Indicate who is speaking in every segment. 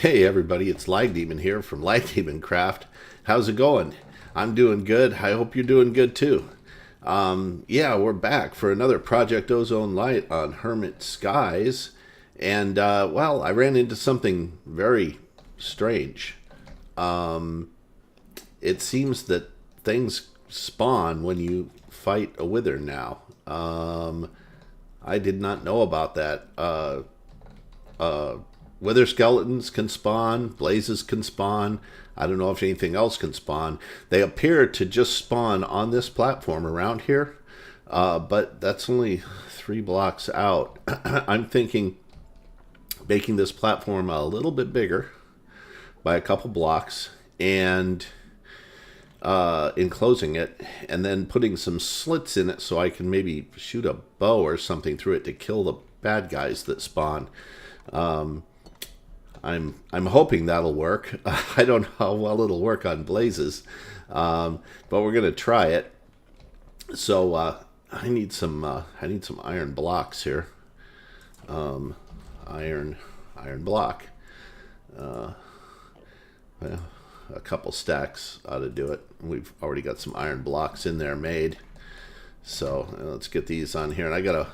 Speaker 1: Hey everybody, it's Lag Demon here from Lag Demon Craft. How's it going? I'm doing good. I hope you're doing good too. Yeah, we're back for another Project Ozone Light on Hermit Skies. And, well, I ran into something very strange. It seems that things spawn when you fight a wither now. I did not know about that. Wither skeletons can spawn, blazes can spawn. I don't know if anything else can spawn. They appear to just spawn on this platform around here, but that's only 3 blocks out. I'm thinking making this platform a little bit bigger by a couple blocks and enclosing it, and then putting some slits in it so I can maybe shoot a bow or something through it to kill the bad guys that spawn. I'm hoping that'll work. I don't know how well it'll work on blazes, but we're gonna try it. So I need some iron blocks here. Iron block. Well, a couple stacks ought to do it. We've already got some iron blocks in there made. So let's get these on here. And I got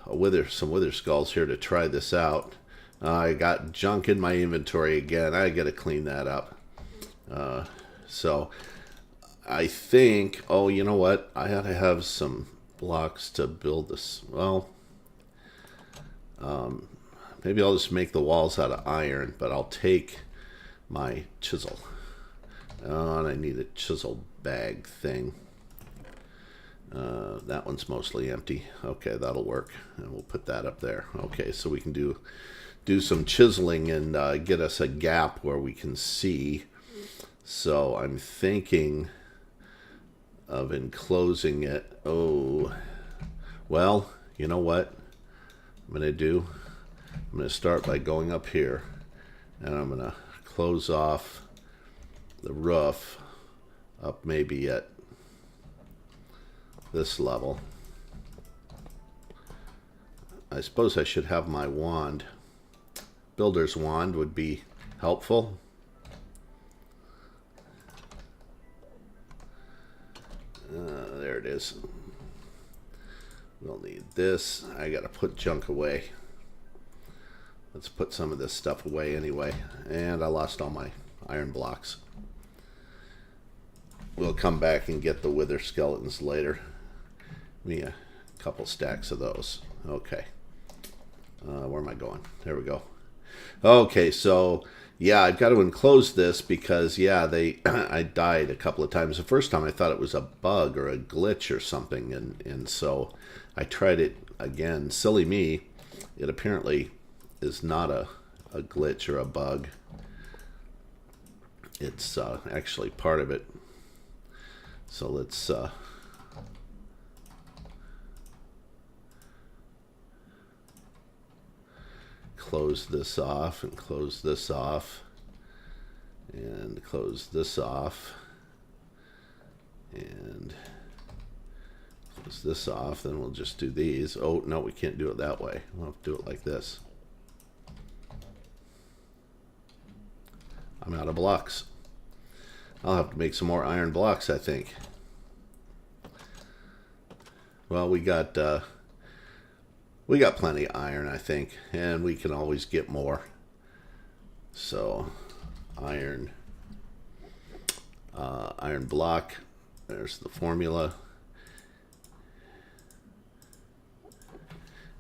Speaker 1: some wither skulls here to try this out. I got junk in my inventory again. I got to clean that up. So I think, oh, you know what? I ought to have some blocks to build this. Well, maybe I'll just make the walls out of iron, but I'll take my chisel. And I need a chisel bag thing. That one's mostly empty. Okay, that'll work. And we'll put that up there. Okay, so we can do some chiseling and get us a gap where we can see. So I'm thinking of enclosing it. Oh, well, you know what I'm going to do? I'm going to start by going up here, and I'm going to close off the roof up maybe at this level. I suppose I should have my wand. Builder's wand would be helpful. There it is. We'll need this. I gotta put junk away. Let's put some of this stuff away anyway. And I lost all my iron blocks. We'll come back and get the wither skeletons later. Me a couple stacks of those. Okay. Where am I going? There we go. Okay, so yeah, I've got to enclose this because yeah, I died a couple of times. The first time I thought it was a bug or a glitch or something, and so I tried it again. Silly me. It apparently is not a glitch or a bug. It's actually part of it. So let's close this off and close this off and close this off and close this off. Then we'll just do these. Oh no, we can't do it that way. We'll have to do it like this. I'm out of blocks. I'll have to make some more iron blocks, I think. Well, we got plenty of iron, I think, and we can always get more. So, iron block. There's the formula.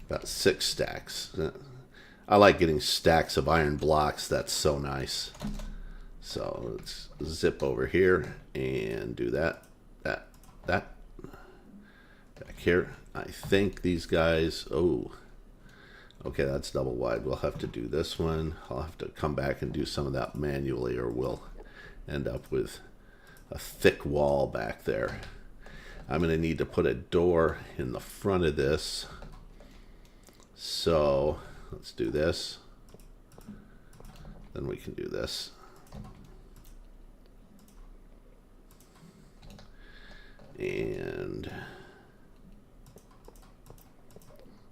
Speaker 1: About 6 stacks. I like getting stacks of iron blocks. That's so nice. So let's zip over here and do that. Back here. I think these guys, oh, okay, that's double wide. We'll have to do this one. I'll have to come back and do some of that manually, or we'll end up with a thick wall back there. I'm going to need to put a door in the front of this. So let's do this. Then we can do this. And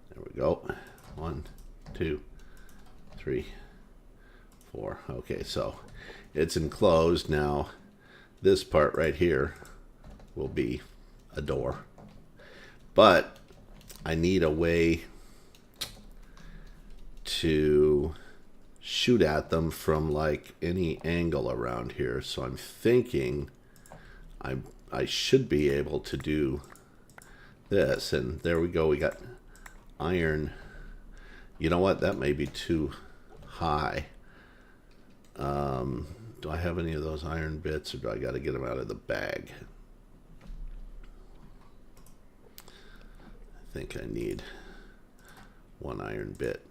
Speaker 1: there we go. 1, 2, 3, 4. Okay, so it's enclosed. Now this part right here will be a door. But I need a way to shoot at them from like any angle around here. So I'm thinking I should be able to do this. And there we go. We got iron. You know what? That may be too high. Do I have any of those iron bits, or do I got to get them out of the bag? I think I need 1 iron bit.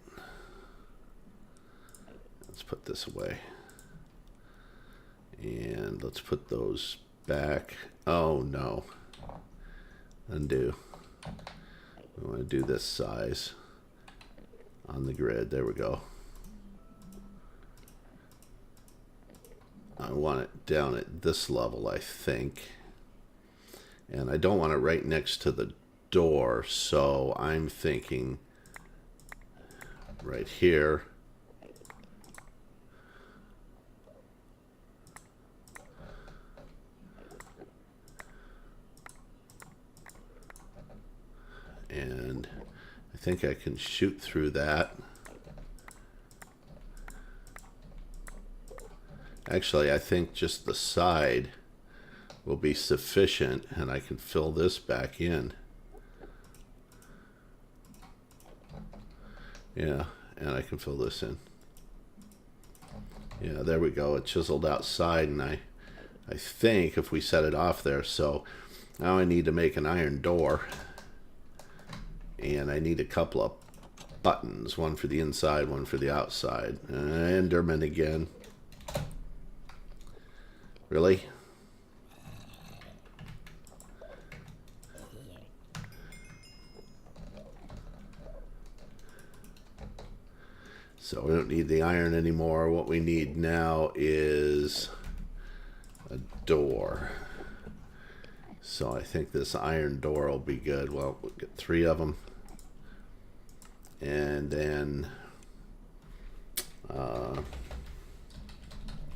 Speaker 1: Let's put this away. And let's put those back. Oh no. Undo. We want to do this size on the grid. There we go. I want it down at this level, I think. And I don't want it right next to the door, so I'm thinking right here. And I think I can shoot through that. Actually, I think just the side will be sufficient, and I can fill this back in. Yeah, and I can fill this in. Yeah, there we go. It chiseled outside, and I think if we set it off there, so now I need to make an iron door. And I need a couple of buttons, one for the inside, one for the outside. Enderman again. Really? So we don't need the iron anymore. What we need now is a door. So I think this iron door will be good. Well, we'll get 3 of them. And then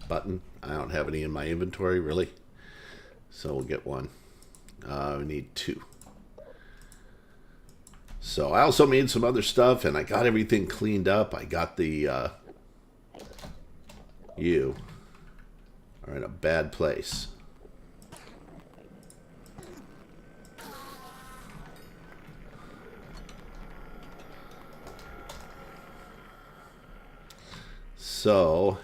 Speaker 1: button. I don't have any in my inventory, really. So we'll get 1. We need 2. So I also made some other stuff, and I got everything cleaned up. I got the you are in a bad place. So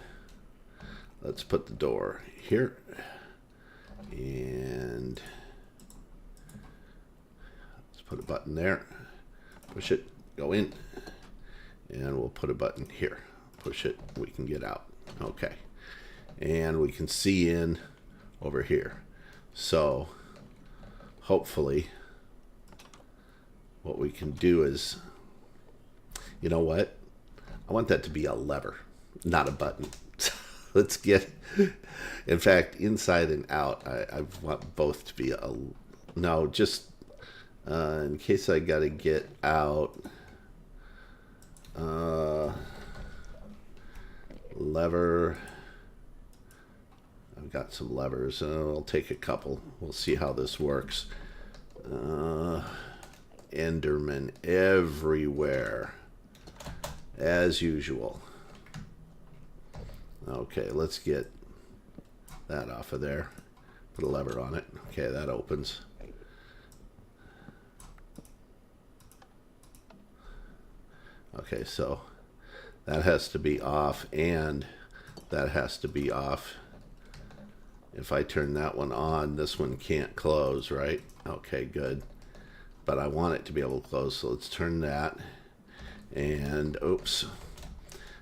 Speaker 1: let's put the door here, and let's put a button there. Push it, go in, and we'll put a button here. Push it, we can get out. Okay, and we can see in over here. So hopefully what we can do is, you know what? I want that to be a lever, not a button. Let's get, in fact, inside and out, I want both to be a, no, just in case I got to get out, lever. I've got some levers. I'll take a couple. We'll see how this works. Enderman everywhere, as usual. Okay, let's get that off of there. Put a lever on it. Okay, that opens. Okay, so that has to be off, and that has to be off. If I turn that one on, this one can't close, right? Okay, good. But I want it to be able to close, so let's turn that. And, oops.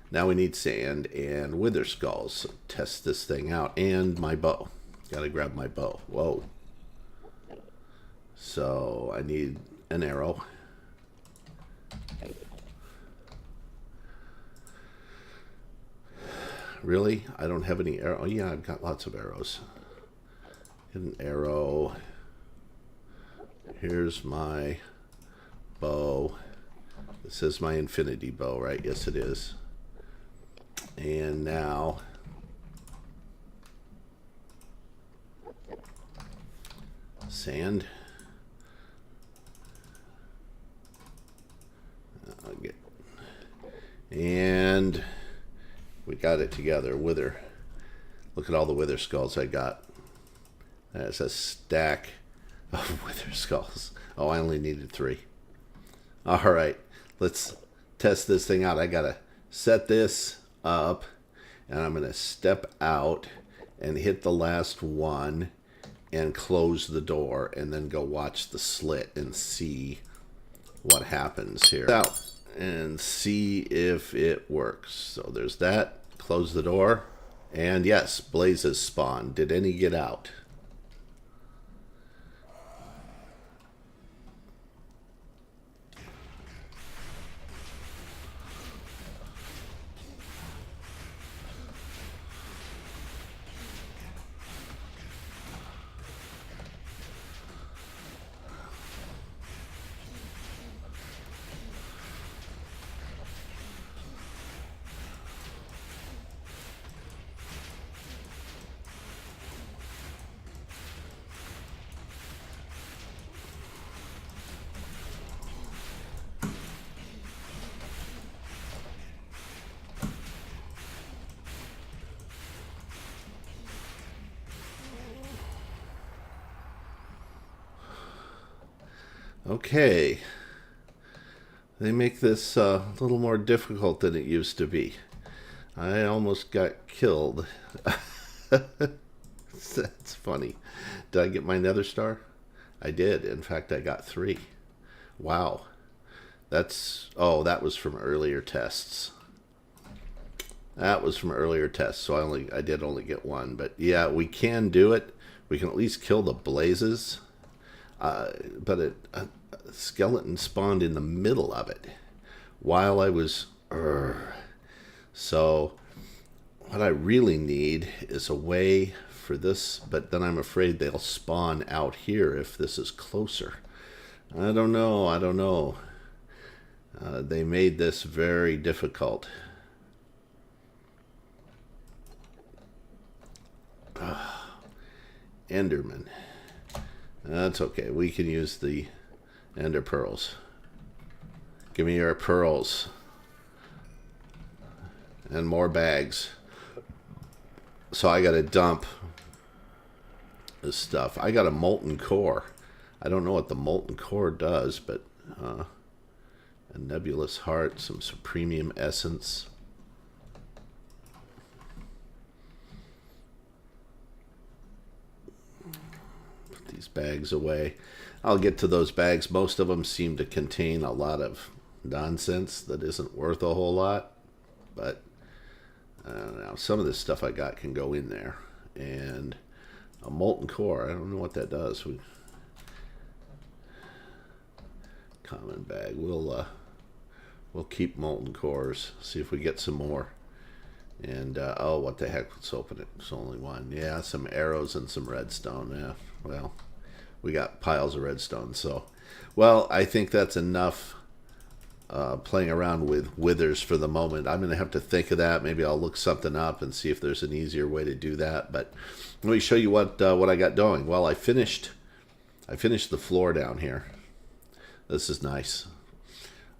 Speaker 1: Now we need sand and wither skulls. So test this thing out. And my bow. Gotta grab my bow. Whoa. So I need an arrow. Really? I don't have any arrow. Oh, yeah, I've got lots of arrows. Get an arrow. Here's my bow. This is my infinity bow, right? Yes, it is. And now sand. And we got it together. Wither. Look at all the wither skulls I got. That's a stack of wither skulls. Oh, I only needed 3. All right, let's test this thing out. I gotta set this up, and I'm gonna step out and hit the last one and close the door, and then go watch the slit and see what happens here. Out and see if it works. So there's that. Close the door, and yes, blazes spawn. Did any get out? Okay, they make this a little more difficult than it used to be. I almost got killed. That's funny. Did I get my nether star? I did. In fact, I got 3. Wow. That's, oh, that was from earlier tests. That was from earlier tests, so I did only get 1. But yeah, we can do it. We can at least kill the blazes. But a skeleton spawned in the middle of it while I was... So what I really need is a way for this, but then I'm afraid they'll spawn out here if this is closer. I don't know. They made this very difficult. Enderman. That's okay. We can use the ender pearls. Give me your pearls. And more bags. So I got to dump this stuff. I got a molten core. I don't know what the molten core does, but a nebulous heart, some supremium essence. Put these bags away. I'll get to those bags. Most of them seem to contain a lot of nonsense that isn't worth a whole lot, but I don't know. Some of this stuff I got can go in there. And a molten core, I don't know what that does. Common bag. We'll keep molten cores. See if we get some more. And oh, what the heck? Let's open it. It's only 1. Yeah, some arrows and some redstone. Yeah, well, we got piles of redstone. So, well, I think that's enough. Playing around with withers for the moment. I'm going to have to think of that. Maybe I'll look something up and see if there's an easier way to do that. But let me show you what I got doing. Well, I finished the floor down here. This is nice.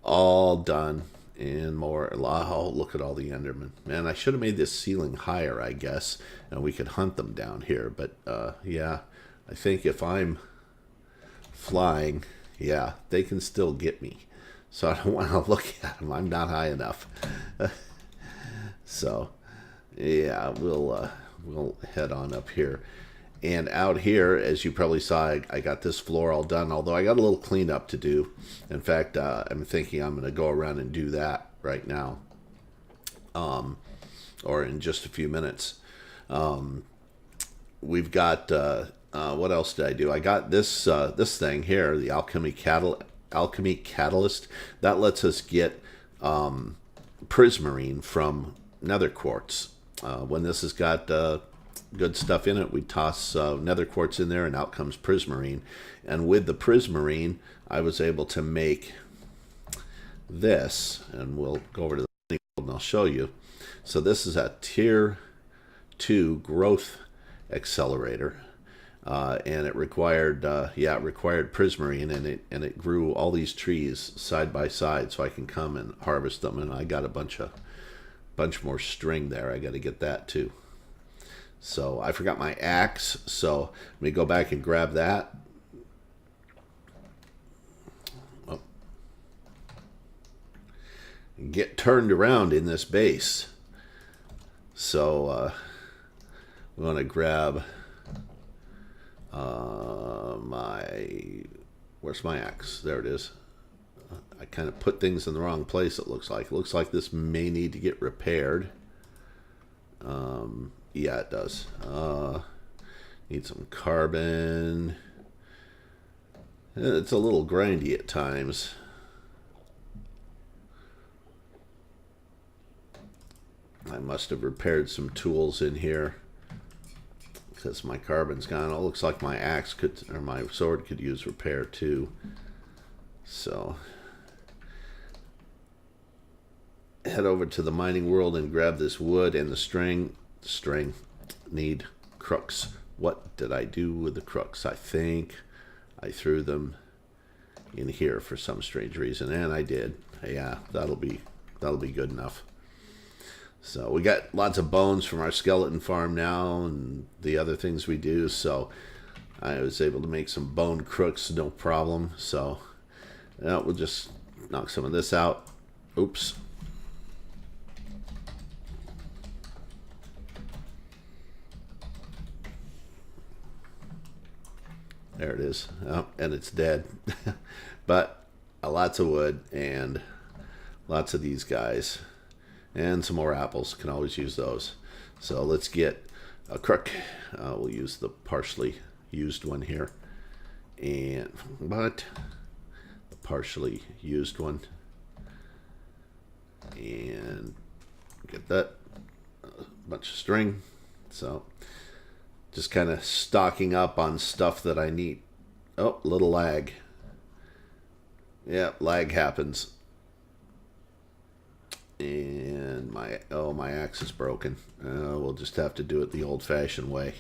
Speaker 1: All done and more. Oh, look at all the endermen. Man, I should have made this ceiling higher, I guess, and we could hunt them down here. But yeah, I think if I'm flying, yeah, they can still get me. So I don't want to look at them. I'm not high enough. So, yeah, we'll head on up here. And out here, as you probably saw, I got this floor all done, although I got a little cleanup to do. In fact, I'm thinking I'm going to go around and do that right now, or in just a few minutes. We've got, what else did I do? I got this thing here, the Alchemy Catalyst. That lets us get Prismarine from nether quartz. When this has got good stuff in it, we toss nether quartz in there and out comes Prismarine. And with the Prismarine, I was able to make this, and we'll go over to the and I'll show you. So this is a tier 2 growth accelerator. And it required, it required Prismarine, and it grew all these trees side by side, so I can come and harvest them. And I got a bunch more string there. I got to get that too. So I forgot my axe, so let me go back and grab that. Oh. Get turned around in this base. So we want to grab where's my axe? There it is. I kind of put things in the wrong place, it looks like. It looks like this may need to get repaired. Yeah, it does. Need some carbon. It's a little grindy at times. I must have repaired some tools in here because my carbon's gone. It looks like my axe could, or my sword could use repair too. So head over to the mining world and grab this wood and the string. Need crooks. What did I do with the crooks? I think I threw them in here for some strange reason, and I did. Yeah, that'll be good enough. So we got lots of bones from our skeleton farm now and the other things we do, so I was able to make some bone crooks, no problem. So we'll just knock some of this out. Oops. There it is. Oh, and it's dead. But lots of wood and lots of these guys. And some more apples. Can always use those. So let's get a crook. We'll use the partially used one here. But the partially used one. And get that. A bunch of string. So just kind of stocking up on stuff that I need. Oh, little lag. Yeah, lag happens. And my axe is broken. We'll just have to do it the old-fashioned way.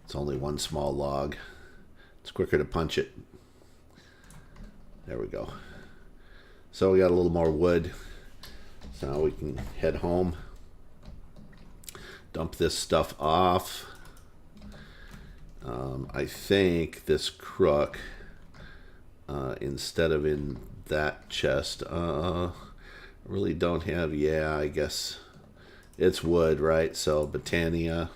Speaker 1: It's only one small log. It's quicker to punch it. There we go. So we got a little more wood. So now we can head home. Dump this stuff off. I think this crook, instead of in that chest, I really don't have, yeah, I guess it's wood, right? So botanical,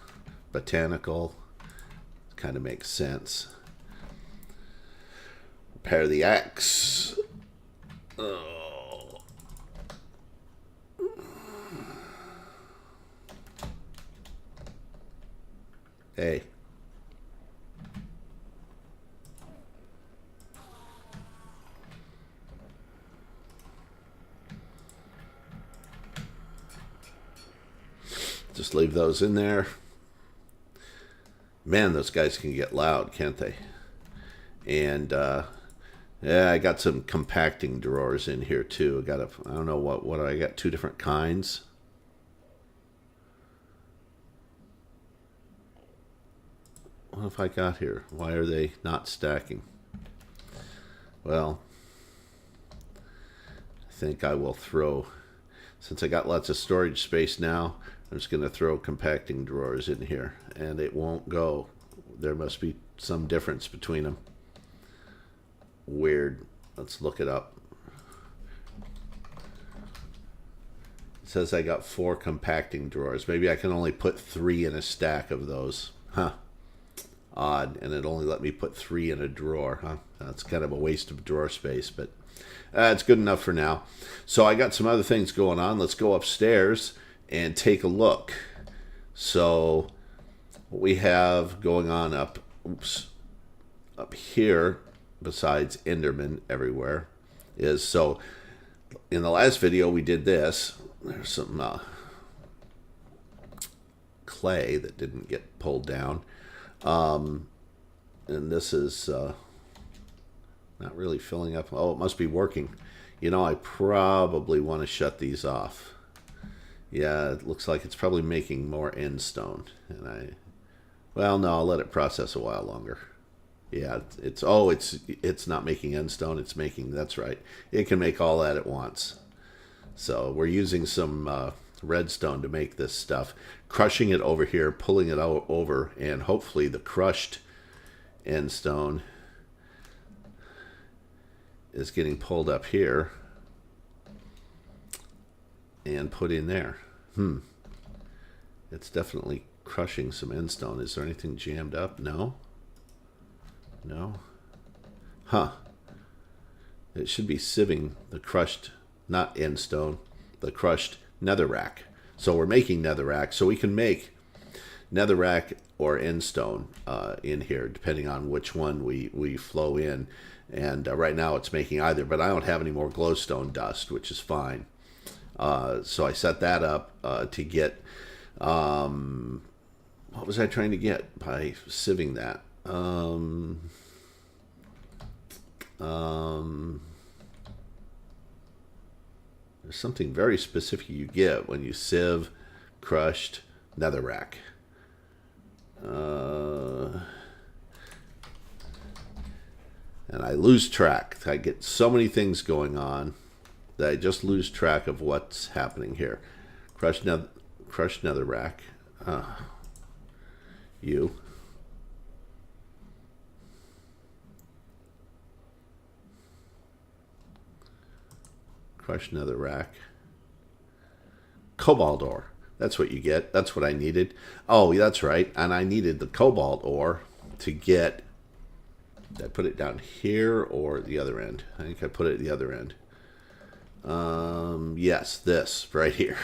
Speaker 1: kind of makes sense. Repair the axe. Oh. Hey. Just leave those in there. Man, those guys can get loud, can't they? And yeah, I got some compacting drawers in here too. I don't know what I got, 2 different kinds. What have I got here? Why are they not stacking? Well, I think I will throw, since I got lots of storage space now, I'm just going to throw compacting drawers in here, and it won't go. There must be some difference between them. Weird. Let's look it up. It says I got 4 compacting drawers. Maybe I can only put 3 in a stack of those. Huh. Odd. And it only let me put 3 in a drawer. Huh. That's kind of a waste of drawer space, but it's good enough for now. So I got some other things going on. Let's go upstairs and take a look. So what we have going on up here, besides Enderman everywhere, is, so in the last video we did this. There's some clay that didn't get pulled down, and this is not really filling up. Oh, it must be working. You know, I probably want to shut these off. Yeah, it looks like it's probably making more end stone. Well, no, I'll let it process a while longer. Yeah, it's not making end stone. It's making, that's right. It can make all that at once. So we're using some redstone to make this stuff, crushing it over here, pulling it out over, and hopefully the crushed end stone is getting pulled up here and put in there. It's definitely crushing some end stone. Is there anything jammed up? No. No. Huh. It should be sieving the crushed, not end stone, the crushed netherrack. So we're making netherrack, so we can make netherrack or end stone in here, depending on which one we flow in. And right now it's making either, but I don't have any more glowstone dust, which is fine. So I set that up to get, what was I trying to get by sieving that? There's something very specific you get when you sieve crushed netherrack. And I lose track. I get so many things going on that I just lose track of what's happening here. Crushed netherrack. You. Crushed netherrack. Cobalt ore. That's what you get. That's what I needed. Oh, that's right. And I needed the cobalt ore to get... Did I put it down here or the other end? I think I put it at the other end. Yes, this right here.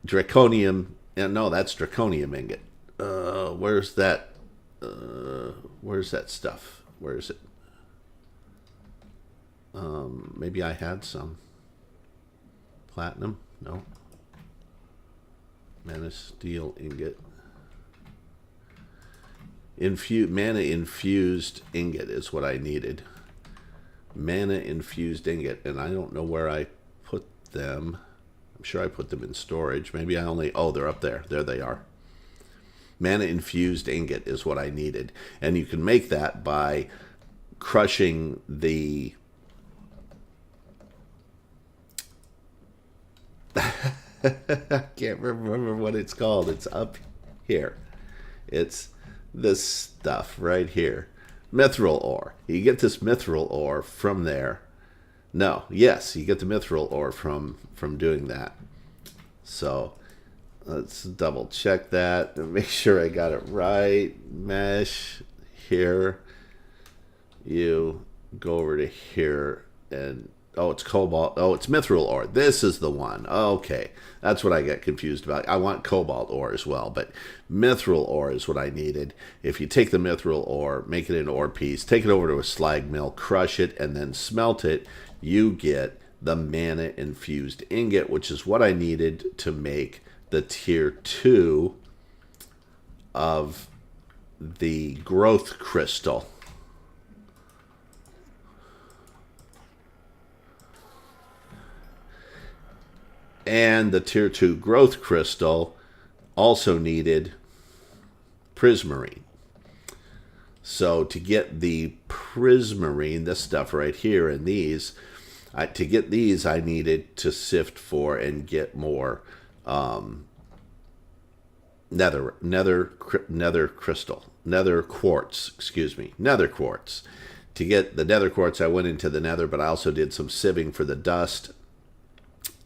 Speaker 1: Draconium. No, that's draconium ingot. Where's that? Where's that stuff? Where is it? Maybe I had some. Platinum? No. Mana steel ingot. Mana infused ingot is what I needed. Mana infused ingot, and I don't know where I put them. I'm sure I put them in storage. Maybe I only... Oh, they're up there. There they are. Mana infused ingot is what I needed. And you can make that by crushing the... I can't remember what it's called. It's up here. It's this stuff right here. Mithril ore. You get this mithril ore from there. No, yes, you get the mithril ore from doing that. So let's double check that and make sure I got it right. Mesh here. You go over to here and oh, it's cobalt. Oh, it's mithril ore. This is the one. Okay. That's what I get confused about. I want cobalt ore as well, but mithril ore is what I needed. If you take the mithril ore, make it an ore piece, take it over to a slag mill, crush it, and then smelt it, you get the mana infused ingot, which is what I needed to make the tier 2 of the growth crystal. And the tier 2 growth crystal also needed Prismarine. So to get the Prismarine, this stuff right here and these, to get these I needed to sift for and get more nether quartz. To get the nether quartz, I went into the nether, but I also did some sieving for the dust.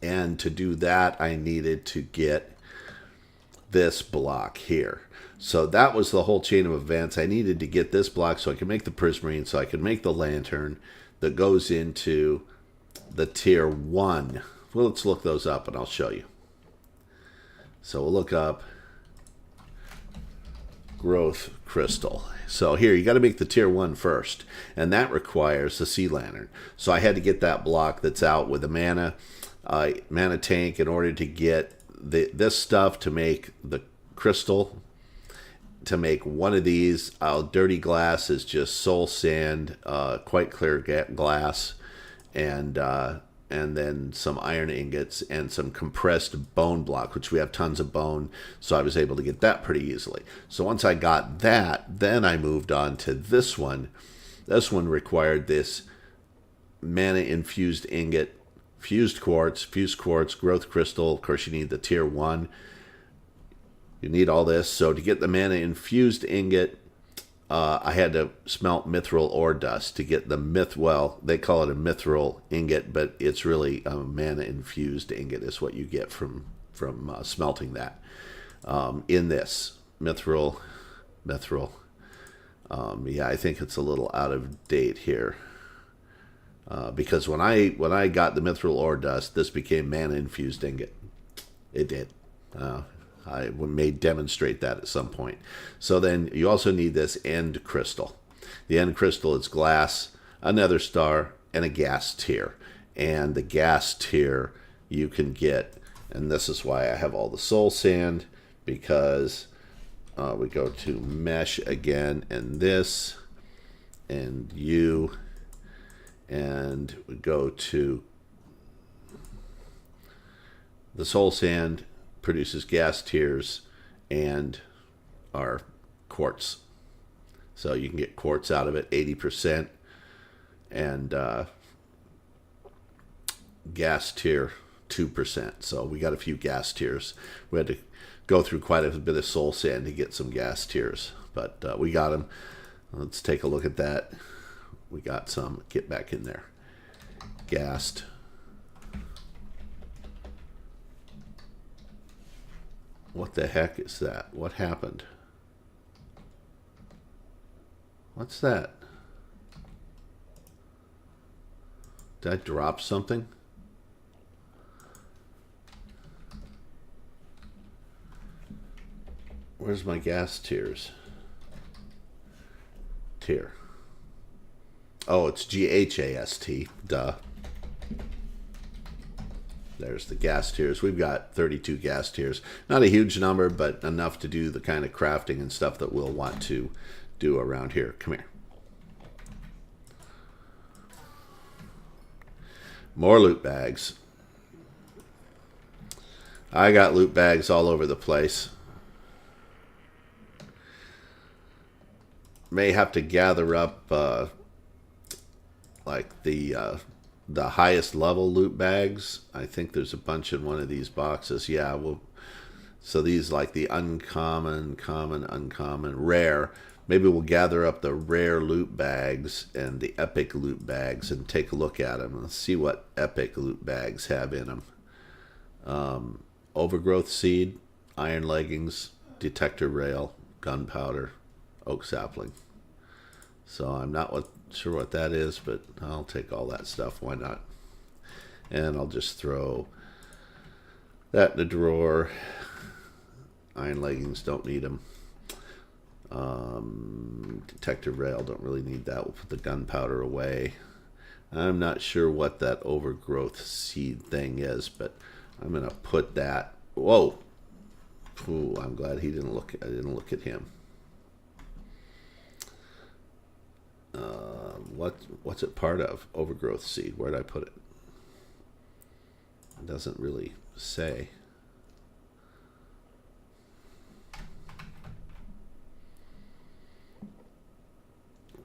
Speaker 1: And to do that, I needed to get this block here. So that was the whole chain of events. I needed to get this block so I could make the Prismarine, so I could make the lantern that goes into the tier 1. Well, let's look those up and I'll show you. So we'll look up growth crystal. So here, you got to make the tier 1 first, and that requires the sea lantern. So I had to get that block that's out with the mana tank in order to get this stuff to make the crystal. To make one of these, dirty glass is just soul sand, quite clear glass, and and then some iron ingots and some compressed bone block, which we have tons of bone, so I was able to get that pretty easily. So once I got that, then I moved on to this one. This one required this mana infused ingot, fused quartz, growth crystal. Of course, you need the tier 1. You need all this. So to get the mana infused ingot, I had to smelt mithril ore dust to get the well, they call it a mithril ingot, but it's really a mana infused ingot is what you get from smelting that. In this mithril. Yeah, I think it's a little out of date here. Because when I got the mithril ore dust, this became mana infused ingot. It did. I may demonstrate that at some point. So then you also need this end crystal. The end crystal is glass, a nether star, and a gas tier. And the gas tier you can get, and this is why I have all the soul sand, because we go to mesh again, and this, and you, and we go to the soul sand, produces gas tiers and our quartz. So you can get quartz out of it, 80%, and gas tier 2%. So we got a few gas tiers. We had to go through quite a bit of soul sand to get some gas tiers, but we got them. Let's take a look at that. We got some. Get back in there. Gassed. What the heck is that? What happened? What's that? Did I drop something? Where's my gas tiers? Tier. Oh, it's GHAST. Duh. There's the gas tiers. We've got 32 gas tiers. Not a huge number, but enough to do the kind of crafting and stuff that we'll want to do around here. Come here. More loot bags. I got loot bags all over the place. May have to gather up like the highest level loot bags. I think there's a bunch in one of these boxes. Yeah, well, so these like the uncommon, common, uncommon, rare. Maybe we'll gather up the rare loot bags and the epic loot bags and take a look at them. Let's see what epic loot bags have in them. Overgrowth seed, iron leggings, detector rail, gunpowder, oak sapling. So I'm not sure what that is, but I'll take all that stuff. Why not? And I'll just throw that in the drawer. Iron leggings, don't need them. Detector rail, don't really need that. We'll put the gunpowder away. I'm not sure what that overgrowth seed thing is, but I'm gonna put that. Whoa! Ooh, I'm glad he didn't look. I didn't look at him. What's it part of? Overgrowth seed. Where did I put it? It doesn't really say.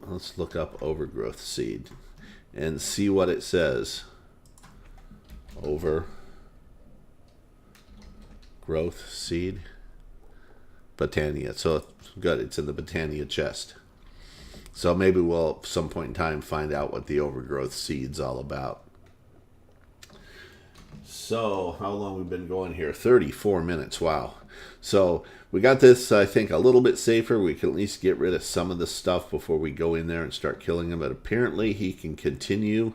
Speaker 1: Let's look up overgrowth seed and see what it says. Overgrowth seed. Botania. So good. It's in the Botania chest. So maybe we'll at some point in time find out what the overgrowth seed's all about. So how long we've been going here? 34 minutes. Wow. So we got this, I think, a little bit safer. We can at least get rid of some of the stuff before we go in there and start killing him. But apparently he can continue.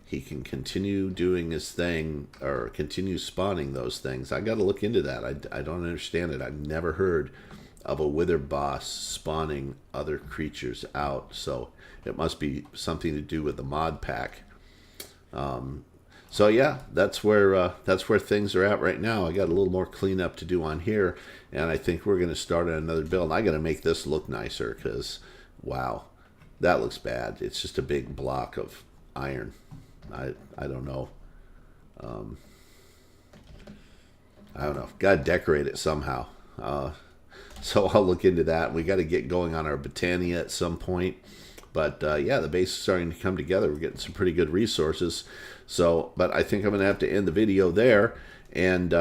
Speaker 1: He can continue doing his thing, or continue spawning those things. I got to look into that. I don't understand it. I've never heard of a wither boss spawning other creatures out, so it must be something to do with the mod pack. So yeah, that's where things are at right now. I got a little more cleanup to do on here, and I think we're going to start on another build. I got to make this look nicer because, wow, that looks bad. It's just a big block of iron. I don't know. I don't know. Got to decorate it somehow. So I'll look into that. We got to get going on our Botania at some point. But yeah, the base is starting to come together. We're getting some pretty good resources. So, but I think I'm going to have to end the video there. And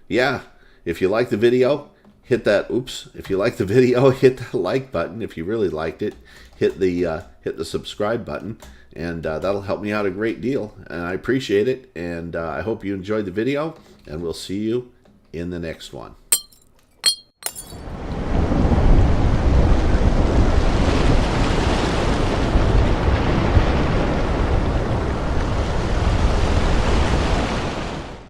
Speaker 1: yeah, if you like the video, hit that. Oops! If you like the video, hit that like button. If you really liked it, hit the subscribe button, and that'll help me out a great deal. And I appreciate it. And I hope you enjoyed the video. And we'll see you in the next one.